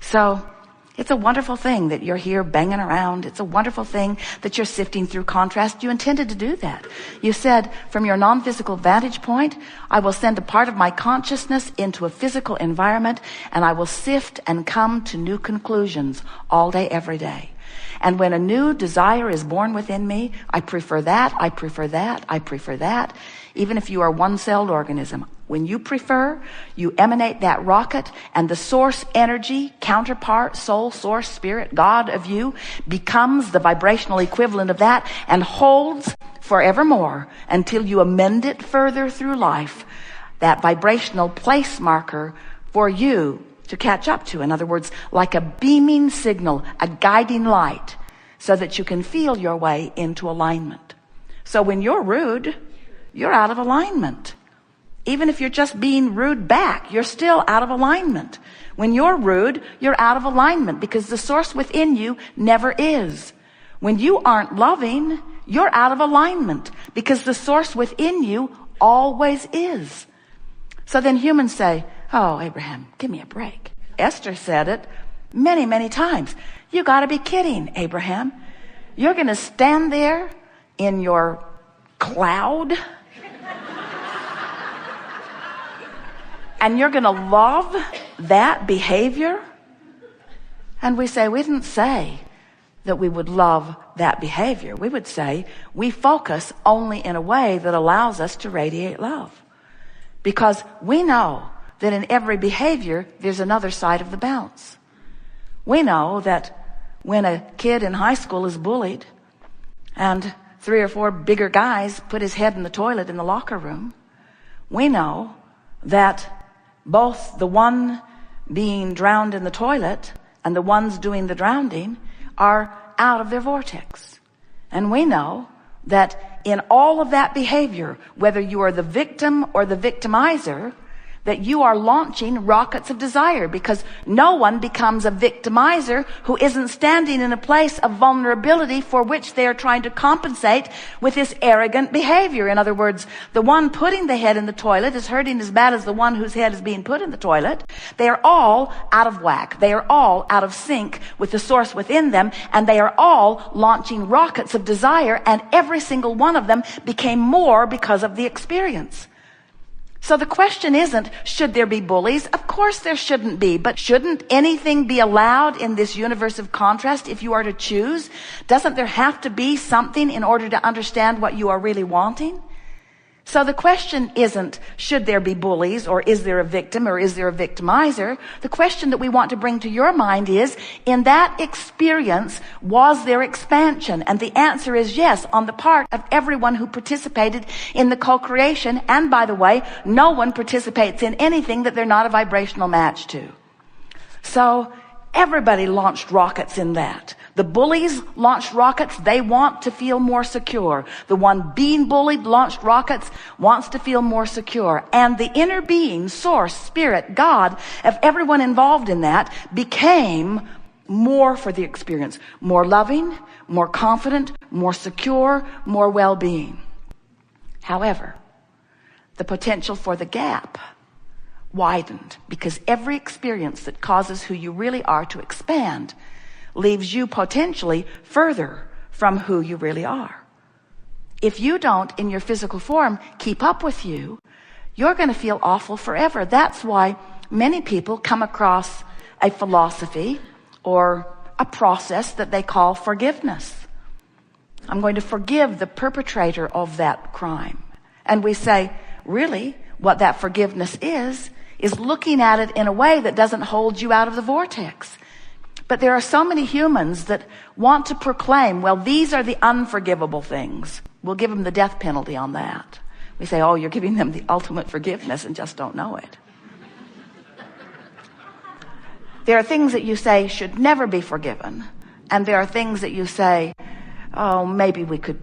So it's a wonderful thing that you're here banging around. It's a wonderful thing that you're sifting through contrast. You intended to do that. You said, from your non-physical vantage point, I will send a part of my consciousness into a physical environment, and I will sift and come to new conclusions all day, every day. And when a new desire is born within me, I prefer that, I prefer that, I prefer that. Even if you are one-celled organism, when you prefer, you emanate that rocket, and the source energy, counterpart, soul, source, spirit, God of you becomes the vibrational equivalent of that and holds forevermore until you amend it further through life, that vibrational place marker for you to catch up to. In other words, like a beaming signal, a guiding light, so that you can feel your way into alignment. So when you're rude, you're out of alignment. Even if you're just being rude back, you're still out of alignment. When you're rude, you're out of alignment because the source within you never is. When you aren't loving, you're out of alignment because the source within you always is. So then humans say, oh, Abraham, give me a break. Esther said it many, many times. You got to be kidding, Abraham. You're going to stand there in your cloud and you're going to love that behavior? And we say, we didn't say that we would love that behavior. We would say we focus only in a way that allows us to radiate love. Because we know that in every behavior, there's another side of the bounce. We know that when a kid in high school is bullied and 3 or 4 bigger guys put his head in the toilet in the locker room, we know that both the one being drowned in the toilet and the ones doing the drowning are out of their vortex. And we know that in all of that behavior, whether you are the victim or the victimizer, that you are launching rockets of desire, because no one becomes a victimizer who isn't standing in a place of vulnerability for which they are trying to compensate with this arrogant behavior. In other words, the one putting the head in the toilet is hurting as bad as the one whose head is being put in the toilet. They are all out of whack. They are all out of sync with the source within them, and they are all launching rockets of desire, and every single one of them became more because of the experience. So the question isn't, should there be bullies? Of course there shouldn't be, but shouldn't anything be allowed in this universe of contrast if you are to choose? Doesn't there have to be something in order to understand what you are really wanting? So the question isn't, should there be bullies, or is there a victim, or is there a victimizer? The question that we want to bring to your mind is, in that experience, was there expansion? And the answer is yes, on the part of everyone who participated in the co-creation. And by the way, no one participates in anything that they're not a vibrational match to. So everybody launched rockets in that. The bullies launched rockets. They want to feel more secure. The one being bullied launched rockets, wants to feel more secure. And the inner being, source, spirit, God, of everyone involved in that became more for the experience. More loving, more confident, more secure, more well-being. However, the potential for the gap widened, because every experience that causes who you really are to expand leaves you potentially further from who you really are. If you don't, in your physical form, keep up with you, you're going to feel awful forever. That's why many people come across a philosophy or a process that they call forgiveness. I'm going to forgive the perpetrator of that crime. And we say, really, what that forgiveness is looking at it in a way that doesn't hold you out of the vortex. But there are so many humans that want to proclaim, well, these are the unforgivable things. We'll give them the death penalty on that. We say, oh, you're giving them the ultimate forgiveness and just don't know it. There are things that you say should never be forgiven. And there are things that you say, oh, maybe we could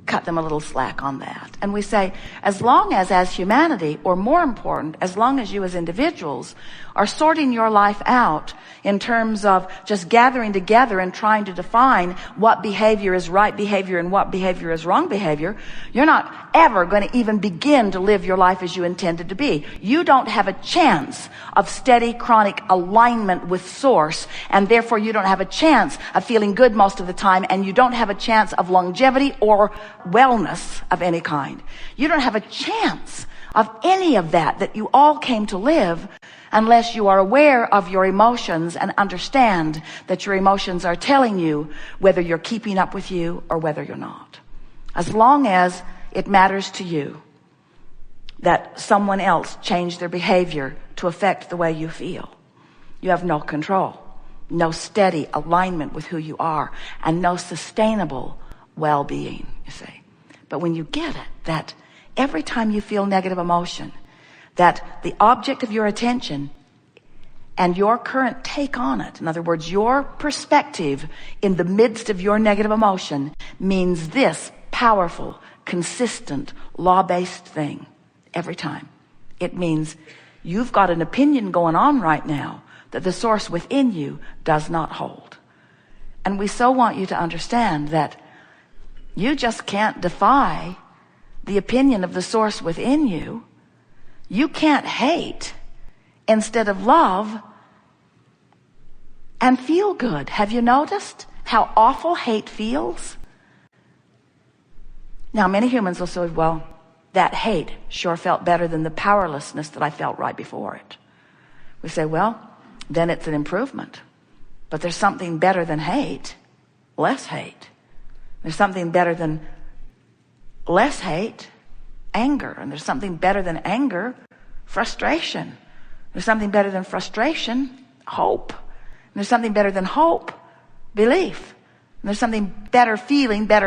cut them a little slack on that. And we say, as long as humanity, or more important, as long as you as individuals are sorting your life out in terms of just gathering together and trying to define what behavior is right behavior and what behavior is wrong behavior, you're not ever going to even begin to live your life as you intended to be. You don't have a chance of steady, chronic alignment with source, and therefore you don't have a chance of feeling good most of the time, and you don't have a chance of longevity or wellness of any kind. You don't have a chance of any of that you all came to live unless you are aware of your emotions and understand that your emotions are telling you whether you're keeping up with you or whether you're not. As long as it matters to you that someone else change their behavior to affect the way you feel, you have no control, no steady alignment with who you are, and no sustainable well-being, you see. But when you get it, that every time you feel negative emotion, that the object of your attention and your current take on it, in other words, your perspective in the midst of your negative emotion, means this powerful, consistent, law-based thing every time. It means you've got an opinion going on right now that the source within you does not hold. And we so want you to understand that you just can't defy the opinion of the source within you. You can't hate instead of love and feel good. Have you noticed how awful hate feels? Now, many humans will say, well, that hate sure felt better than the powerlessness that I felt right before it. We say, well, then it's an improvement. But there's something better than hate, less hate. There's something better than less hate, anger. And there's something better than anger, frustration. There's something better than frustration, hope. And there's something better than hope, belief. And there's something better feeling than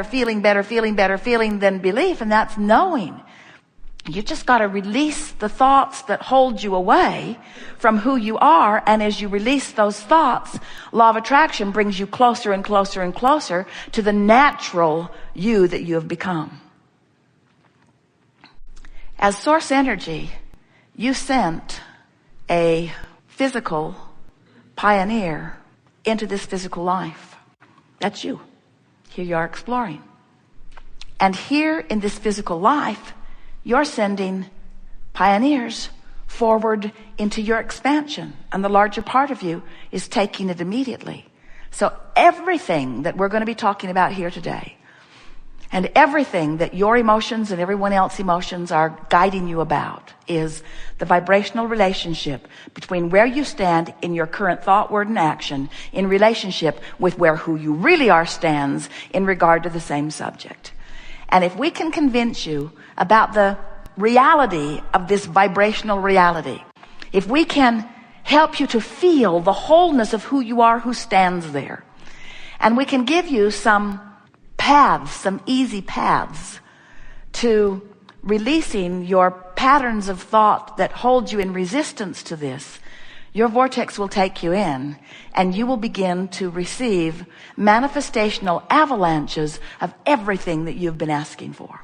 belief, and that's knowing. You just got to release the thoughts that hold you away from who you are, and as you release those thoughts, law of attraction brings you closer and closer and closer to the natural you that you have become. As source energy, you sent a physical pioneer into this physical life. That's you. Here you are exploring. And here in this physical life, you're sending pioneers forward into your expansion, and the larger part of you is taking it immediately. So everything that we're going to be talking about here today, and everything that your emotions and everyone else's emotions are guiding you about, is the vibrational relationship between where you stand in your current thought, word, and action in relationship with where who you really are stands in regard to the same subject. And if we can convince you about the reality of this vibrational reality, if we can help you to feel the wholeness of who you are, who stands there, and we can give you some paths, some easy paths to releasing your patterns of thought that hold you in resistance to this, your vortex will take you in, and you will begin to receive manifestational avalanches of everything that you've been asking for.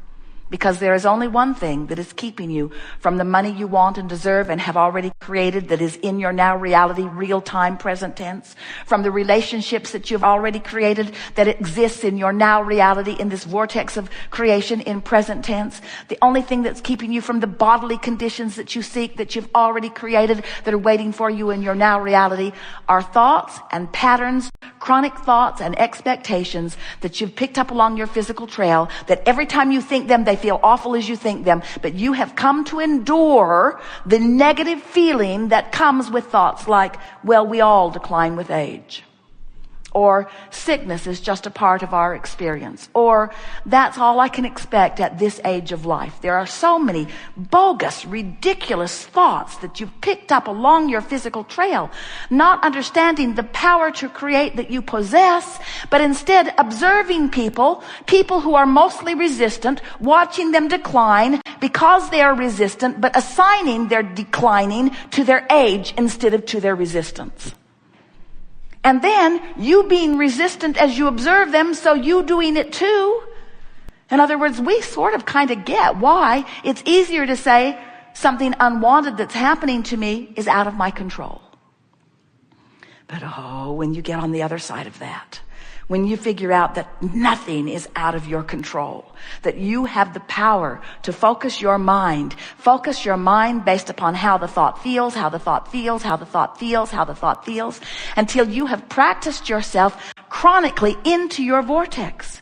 Because there is only one thing that is keeping you from the money you want and deserve and have already created, that is in your now reality, real time, present tense. From the relationships that you've already created that exists in your now reality, in this vortex of creation in present tense. The only thing that's keeping you from the bodily conditions that you seek, that you've already created, that are waiting for you in your now reality, are thoughts and patterns, chronic thoughts and expectations that you've picked up along your physical trail, that every time you think them, they feel awful as you think them, but you have come to endure the negative feeling that comes with thoughts like, well, we all decline with age, or sickness is just a part of our experience, or that's all I can expect at this age of life. There are so many bogus, ridiculous thoughts that you've picked up along your physical trail, not understanding the power to create that you possess, but instead observing people who are mostly resistant, watching them decline because they are resistant, but assigning their declining to their age instead of to their resistance. And then you being resistant as you observe them, so you doing it too. In other words, we sort of kind of get why it's easier to say something unwanted that's happening to me is out of my control. But when you get on the other side of that, when you figure out that nothing is out of your control, that you have the power to focus your mind based upon how the thought feels, how the thought feels, how the thought feels, how the thought feels, until you have practiced yourself chronically into your vortex.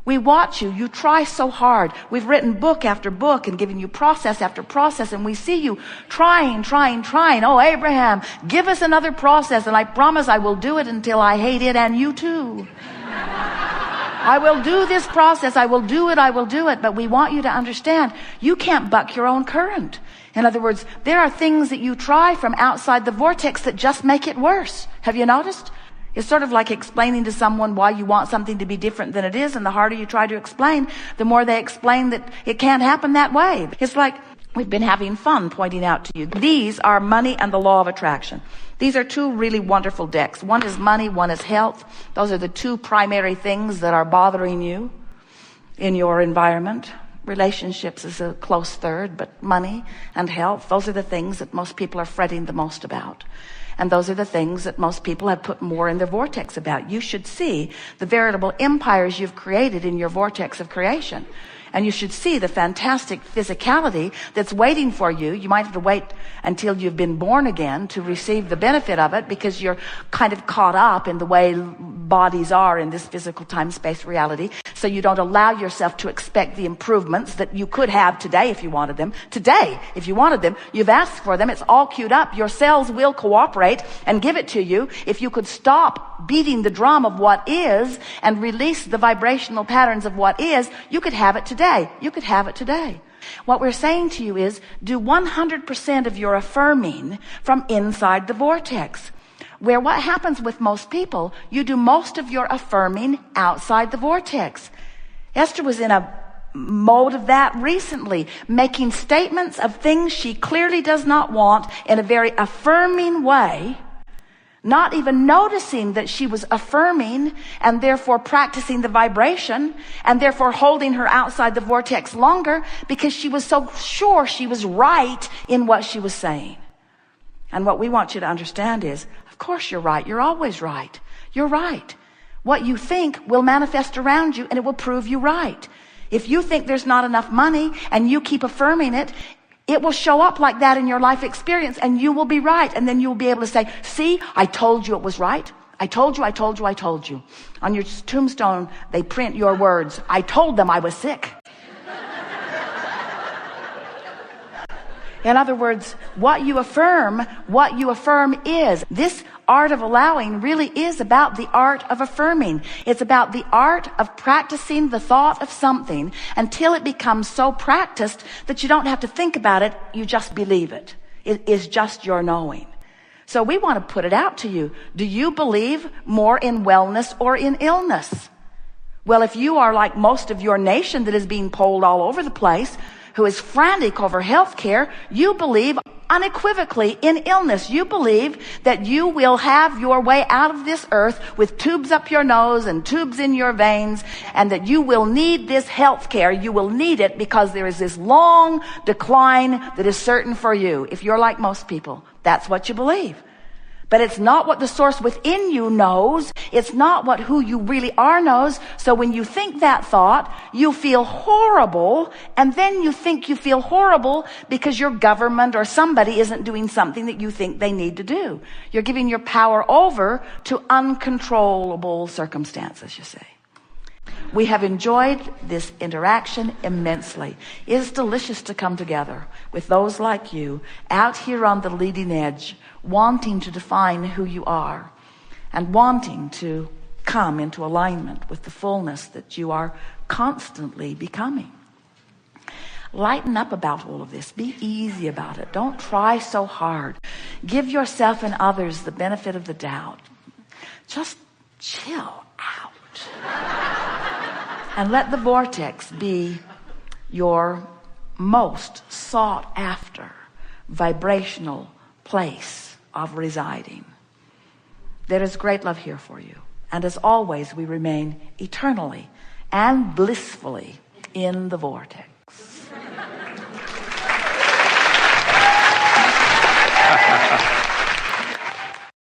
We watch you. You try so hard. We've written book after book and given you process after process, and we see you trying. Oh, Abraham, give us another process, and I promise I will do it until I hate it, and you too. I will do this process. I will do it. But we want you to understand, you can't buck your own current. In other words, there are things that you try from outside the vortex that just make it worse. Have you noticed? It's sort of like explaining to someone why you want something to be different than it is, and the harder you try to explain, the more they explain that it can't happen that way. It's like we've been having fun pointing out to you. These are money and the law of attraction. These are two really wonderful decks. One is money, one is health. Those are the two primary things that are bothering you in your environment. Relationships is a close third, but money and health, those are the things that most people are fretting the most about. And those are the things that most people have put more in their vortex about. You should see the veritable empires you've created in your vortex of creation. And you should see the fantastic physicality that's waiting for you. You might have to wait until you've been born again to receive the benefit of it, because you're kind of caught up in the way bodies are in this physical time-space reality. So you don't allow yourself to expect the improvements that you could have today if you wanted them. Today, if you wanted them, you've asked for them. It's all queued up. Your cells will cooperate and give it to you. If you could stop beating the drum of what is and release the vibrational patterns of what is, you could have it today. You could have it today. What we're saying to you is, do 100% of your affirming from inside the vortex. Where what happens with most people, you do most of your affirming outside the vortex. Esther was in a mode of that recently, making statements of things she clearly does not want in a very affirming way, not even noticing that she was affirming and therefore practicing the vibration and therefore holding her outside the vortex longer, because she was so sure she was right in what she was saying. And what we want you to understand is, of course you're right. You're always right. You're right. What you think will manifest around you, and it will prove you right. If you think there's not enough money and you keep affirming it, it will show up like that in your life experience, and you will be right. And then you will be able to say, see, I told you it was right. I told you. On your tombstone, they print your words. I told them I was sick. In other words, what you affirm is. This art of allowing really is about the art of affirming. It's about the art of practicing the thought of something until it becomes so practiced that you don't have to think about it. You just believe it. It is just your knowing. So we want to put it out to you. Do you believe more in wellness or in illness? Well, if you are like most of your nation that is being polled all over the place, who is frantic over health care, you believe unequivocally in illness. You believe that you will have your way out of this earth with tubes up your nose and tubes in your veins, and that you will need this health care. You will need it because there is this long decline that is certain for you. If you're like most people, that's what you believe. But it's not what the source within you knows. It's not what who you really are knows. So when you think that thought, you feel horrible, and then you think you feel horrible because your government or somebody isn't doing something that you think they need to do. You're giving your power over to uncontrollable circumstances, you see. We have enjoyed this interaction immensely. It is delicious to come together with those like you out here on the leading edge, wanting to define who you are and wanting to come into alignment with the fullness that you are constantly becoming. Lighten up about all of this. Be easy about it. Don't try so hard. Give yourself and others the benefit of the doubt. Just chill out. And let the vortex be your most sought after vibrational place of residing. There is great love here for you. And as always, we remain eternally and blissfully in the vortex.